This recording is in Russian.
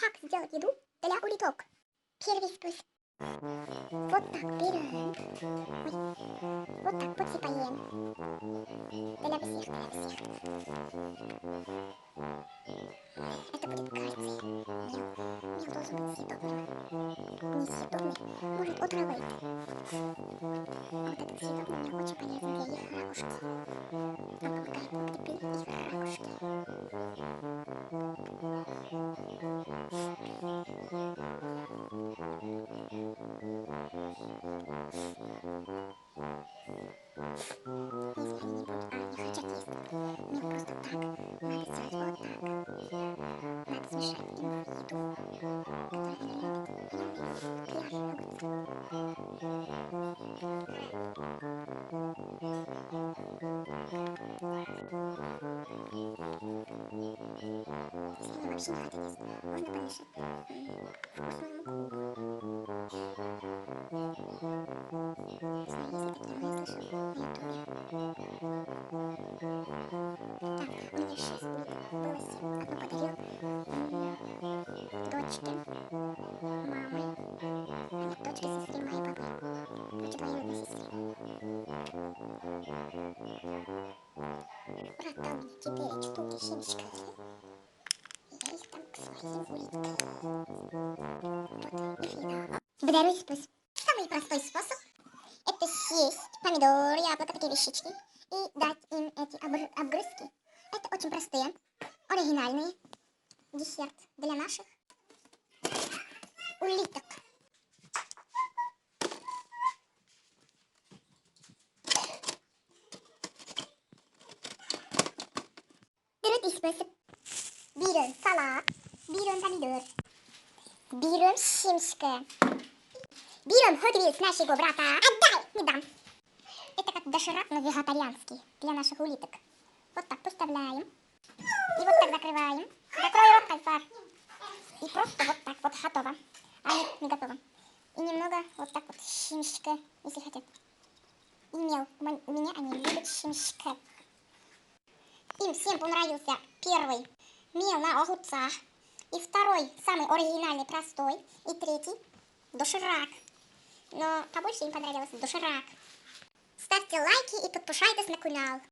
Как сделать еду для улиток? Первый способ. Вот так берем. Ой. Вот так подсыпаем. Для всех, для всех. Это будет кальций. Мел должен быть съедобным. Несъедобный может отравить. Вот этот съедобный мел очень полезен для их ракушки. Он помогает укрепить их ракушки. Если они не будут, не хотят есть мел просто так, надо сделать вот так. Надо смешать им еду, которую они любят. Они любят если они вообще не хотят есть, можно помешать вкусную муку. Не знаю, есть ли такие, но я слышала на ютубе. Так, у меня 6 было 7. Одну подарил дочке, мамы. Нет, дочке, сестре, моей папы. Дочь двоюродной сестре. Брат дал мне 4 штуки щеночка. Я их там к своим улиткам. Вот их еда. Второй способ. Самый простой способ — это съесть помидор, яблоко, такие вещички, и дать им эти обгрызки. Это очень простые, оригинальные десерт для наших улиток. Третий способ. Берем салат, берем помидор, берем семечко, берем Hot Wheels нашего брата. Отдай! Не дам. Это как доширак, но вегетарианский для наших улиток. Вот так поставляем. И вот так закрываем. Закрой рот, Кайфар. И просто вот так вот готово. А нет, не готово. И немного вот так вот щемечка, если хотят. И мел. У меня они любят щемечка. Им всем понравился первый мел на огурцах. И второй, самый оригинальный, простой. И третий, доширак. Но побольше им понравилось доширак. Ставьте лайки и подпишитесь на канал.